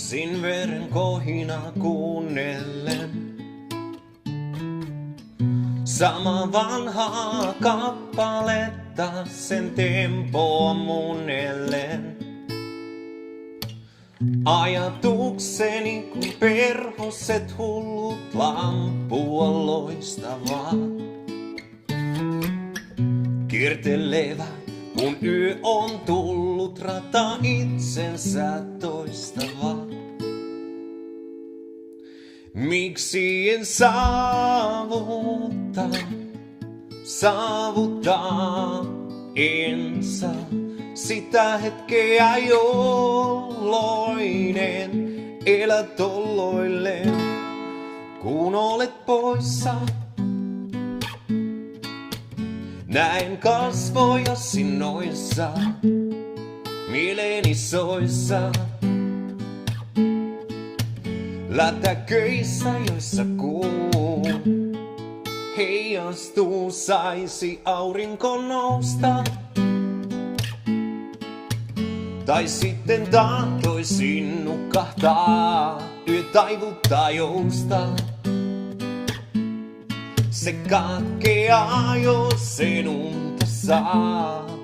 pulssin veren kohina kuunnellen. Sama vanhaa kappaletta sen tempoa muunnellen. Ajatukseni kun perhoset hullut lampu on loistavaa. Kiertelevä kun yö on tullut rata itsensä toistavaa. Miksi en saavuttaa, en saa sitä hetkeä jolloin en elä tolloilleen, kun olet poissa. Näen kasvojasi noissa, mieleeni soissa. Lätäköissä, joissa kuu heijastuu, saisi aurinko nousta. Tai sitten tahtoisin nukahtaa, yö taivuttaa jousta. Se katkeaa, jos sen unta saa.